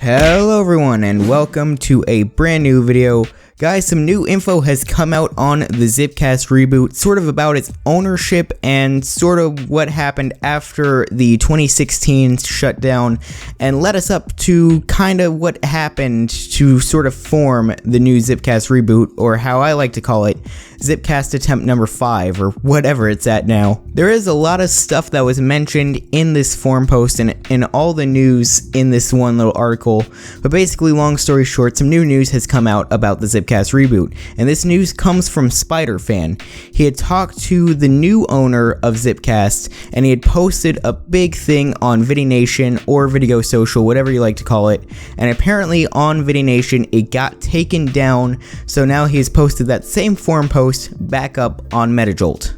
Hello everyone and welcome to a brand new video. Guys, some new info has come out on the Zippcast reboot, sort of about its ownership and sort of what happened after the 2016 shutdown, and led us up to kind of what happened to sort of form the new Zippcast reboot, or how I like to call it, Zippcast attempt number 5, or whatever it's at now. There is a lot of stuff that was mentioned in this forum post and in all the news in this one little article, but basically, long story short, some new news has come out about the Zippcast reboot, and this news comes from Spider-Fan. He had talked to the new owner of Zippcast, and he had posted a big thing on VidiNation or Video Social, whatever you like to call it, and apparently on VidiNation it got taken down, so now he has posted that same forum post back up on MetaJolt.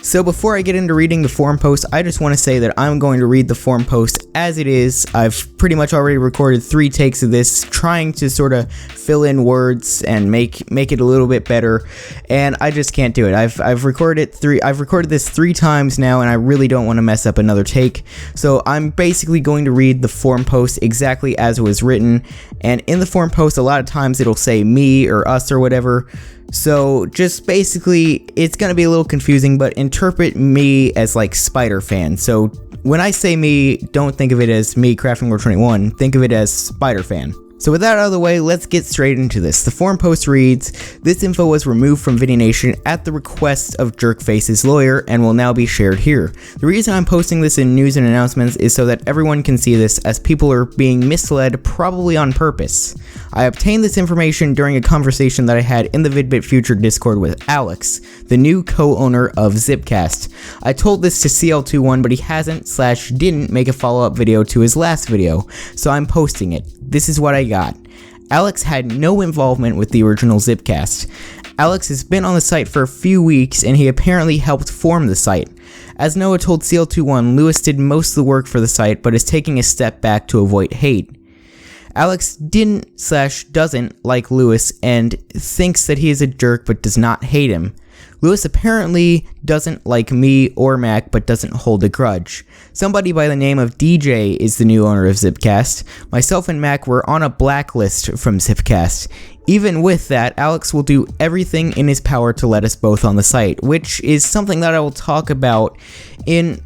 So before I get into reading the forum post, I just want to say that I'm going to read the forum post as it is. I've pretty much already recorded 3 takes of this, trying to sort of fill in words and make it a little bit better, and I just can't do it. I've recorded this 3 times now, and I really don't want to mess up another take. So I'm basically going to read the forum post exactly as it was written, and in the forum post a lot of times it'll say me or us or whatever. So just basically, it's going to be a little confusing, but interpret me as like Spider-Fan. So when I say me, don't think of it as me, Crafting21, think of it as Spider-Fan. So with that out of the way, let's get straight into this. The forum post reads, "This info was removed from VidiNation at the request of Jerkface's lawyer and will now be shared here. The reason I'm posting this in news and announcements is so that everyone can see this, as people are being misled, probably on purpose. I obtained this information during a conversation that I had in the VidBit Future Discord with Alex, the new co-owner of Zippcast. I told this to CL21, but he hasn't/didn't make a follow-up video to his last video, so I'm posting it. This is what I got. Alex had no involvement with the original Zippcast. Alex has been on the site for a few weeks, and he apparently helped form the site. As Noah told CL21, Lewis did most of the work for the site, but is taking a step back to avoid hate. Alex didn't/doesn't like Lewis and thinks that he is a jerk but does not hate him. Lewis apparently doesn't like me or Mac but doesn't hold a grudge. Somebody by the name of DJ is the new owner of Zippcast. Myself and Mac were on a blacklist from Zippcast. Even with that, Alex will do everything in his power to let us both on the site, which is something that I will talk about in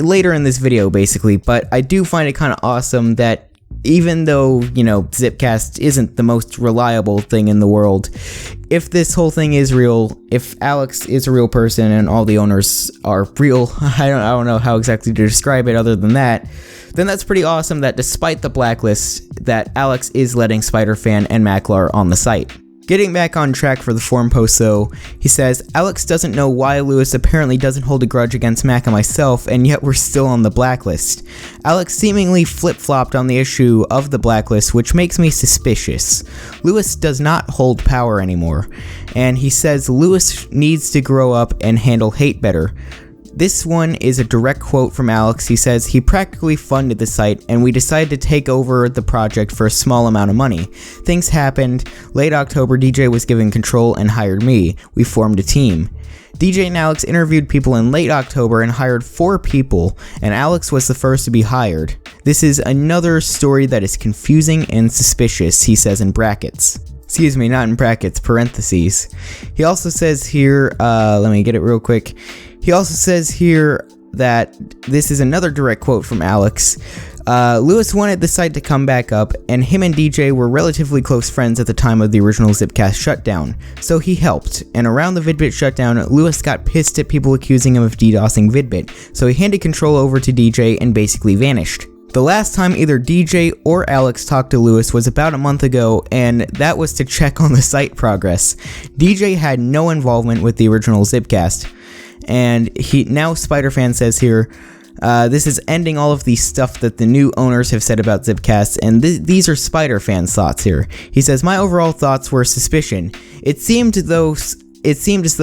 later in this video basically, but I do find it kind of awesome that even though, Zippcast isn't the most reliable thing in the world, if this whole thing is real, if Alex is a real person and all the owners are real, I don't know how exactly to describe it other than that, then that's pretty awesome that despite the blacklist, that Alex is letting Spider-Fan and Maclar on the site. Getting back on track for the forum post though, he says, Alex doesn't know why Lewis apparently doesn't hold a grudge against Mac and myself, and yet we're still on the blacklist. Alex seemingly flip-flopped on the issue of the blacklist, which makes me suspicious. Lewis does not hold power anymore, and he says Lewis needs to grow up and handle hate better. This one is a direct quote from Alex. He says, he practically funded the site and we decided to take over the project for a small amount of money. Things happened. Late October, DJ was given control and hired me. We formed a team. DJ and Alex interviewed people in late October and hired 4 people, and Alex was the first to be hired. This is another story that is confusing and suspicious, he says in brackets. Excuse me, not in brackets, parentheses. He also says here, let me get it real quick. He also says here that this is another direct quote from Alex. Lewis wanted the site to come back up, and him and DJ were relatively close friends at the time of the original Zippcast shutdown, so he helped. And around the VidBit shutdown, Lewis got pissed at people accusing him of DDoSing VidBit, so he handed control over to DJ and basically vanished. The last time either DJ or Alex talked to Lewis was about a month ago, and that was to check on the site progress. DJ had no involvement with the original Zippcast. And now Spider-Fan says here, this is ending all of the stuff that the new owners have said about Zippcast, and these are Spider-Fan's thoughts here. He says, my overall thoughts were suspicion. It seemed as though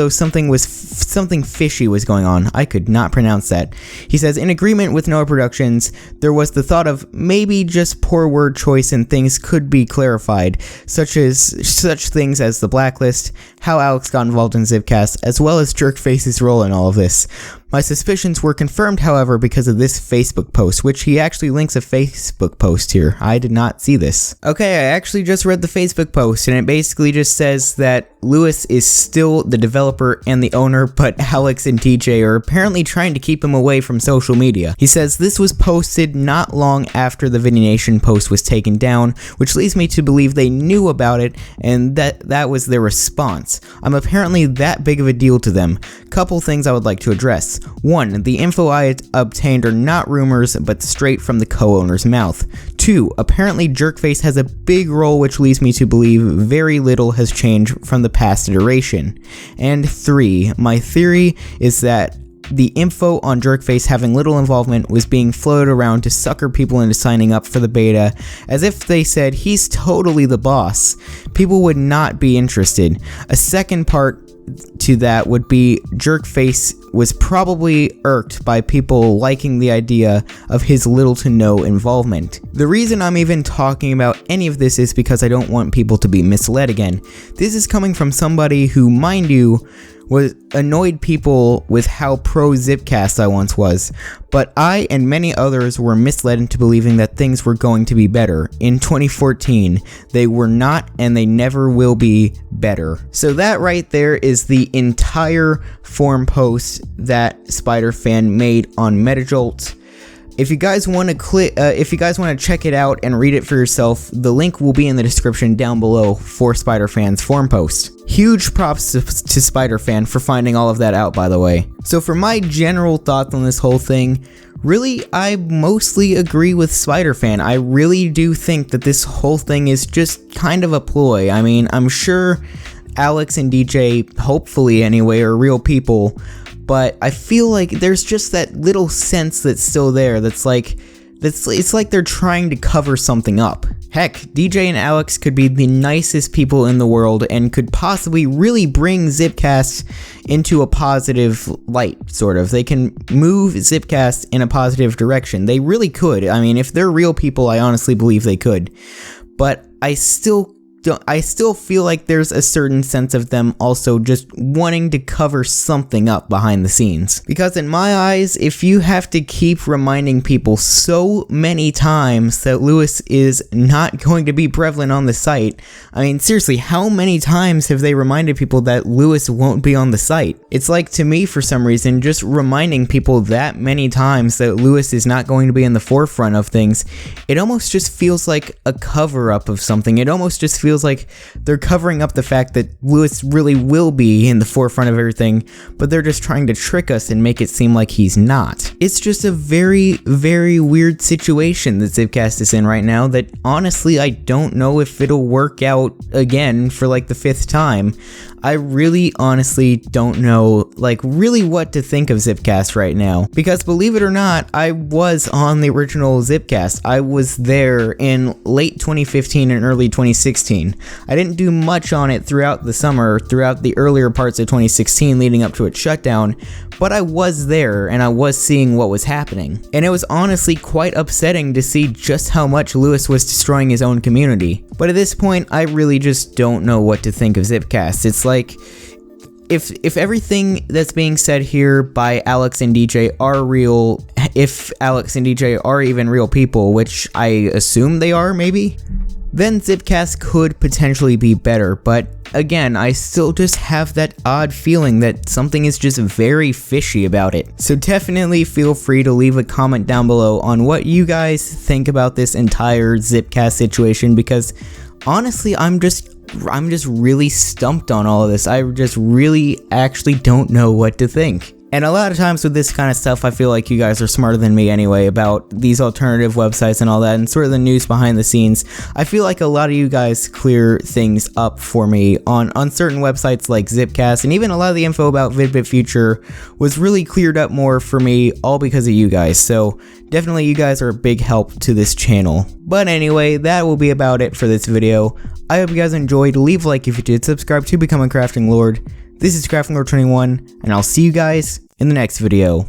something fishy was going on. I could not pronounce that. He says, in agreement with Noah Productions, there was the thought of maybe just poor word choice and things could be clarified, such things as the blacklist, how Alex got involved in Zippcast, as well as Jerkface's role in all of this. My suspicions were confirmed, however, because of this Facebook post, which he actually links a Facebook post here. I did not see this. Okay, I actually just read the Facebook post, and it basically just says that Lewis is still the developer and the owner, but Alex and DJ are apparently trying to keep him away from social media. He says this was posted not long after the VideoNation post was taken down, which leads me to believe they knew about it, and that was their response. I'm apparently that big of a deal to them. Couple things I would like to address. 1. The info I obtained are not rumors, but straight from the co-owner's mouth. 2. Apparently Jerkface has a big role, which leads me to believe very little has changed from the past iteration. And 3. My theory is that the info on Jerkface having little involvement was being floated around to sucker people into signing up for the beta, as if they said he's totally the boss. People would not be interested. A second part to that would be Jerkface was probably irked by people liking the idea of his little to no involvement. The reason I'm even talking about any of this is because I don't want people to be misled again. This is coming from somebody who, mind you, was annoyed people with how pro Zippcast I once was, but I and many others were misled into believing that things were going to be better. In 2014, they were not, and they never will be better. So that right there is the entire forum post that Spider-Fan made on Metajolt. If you guys want to check it out and read it for yourself, the link will be in the description down below for Spider-Fan's forum post. Huge props to Spider-Fan for finding all of that out, by the way. So for my general thoughts on this whole thing, really, I mostly agree with Spider-Fan. I really do think that this whole thing is just kind of a ploy. I mean, I'm sure Alex and DJ, hopefully anyway, are real people, but I feel like there's just that little sense that's still there it's like they're trying to cover something up. Heck, DJ and Alex could be the nicest people in the world and could possibly really bring Zippcast into a positive light, sort of. They can move Zippcast in a positive direction. They really could. I mean, if they're real people, I honestly believe they could. But I still feel like there's a certain sense of them also just wanting to cover something up behind the scenes. Because in my eyes, if you have to keep reminding people so many times that Lewis is not going to be prevalent on the site, I mean, seriously, how many times have they reminded people that Lewis won't be on the site? It's like, to me, for some reason, just reminding people that many times that Lewis is not going to be in the forefront of things, it almost just feels like a cover-up of something. It almost just feels like they're covering up the fact that Lewis really will be in the forefront of everything, but they're just trying to trick us and make it seem like he's not. It's just a very, very weird situation that Zippcast is in right now that honestly I don't know if it'll work out again for like the 5th time. I really honestly don't know, like, really what to think of Zippcast right now. Because believe it or not, I was on the original Zippcast. I was there in late 2015 and early 2016. I didn't do much on it throughout the summer, throughout the earlier parts of 2016 leading up to its shutdown, but I was there and I was seeing what was happening. And it was honestly quite upsetting to see just how much Lewis was destroying his own community. But at this point, I really just don't know what to think of Zippcast. It's like, if everything that's being said here by Alex and DJ are real, if Alex and DJ are even real people, which I assume they are, maybe, then Zippcast could potentially be better. But again, I still just have that odd feeling that something is just very fishy about it. So definitely feel free to leave a comment down below on what you guys think about this entire Zippcast situation, because honestly, I'm just really stumped on all of this. I just really actually don't know what to think. And a lot of times with this kind of stuff, I feel like you guys are smarter than me anyway about these alternative websites and all that, and sort of the news behind the scenes. I feel like a lot of you guys clear things up for me on certain websites like Zippcast, and even a lot of the info about VidBit Future was really cleared up more for me, all because of you guys. So definitely you guys are a big help to this channel. But anyway, that will be about it for this video. I hope you guys enjoyed. Leave a like if you did, subscribe to become a Crafting Lord. This is Crafting Lord 21, and I'll see you guys in the next video.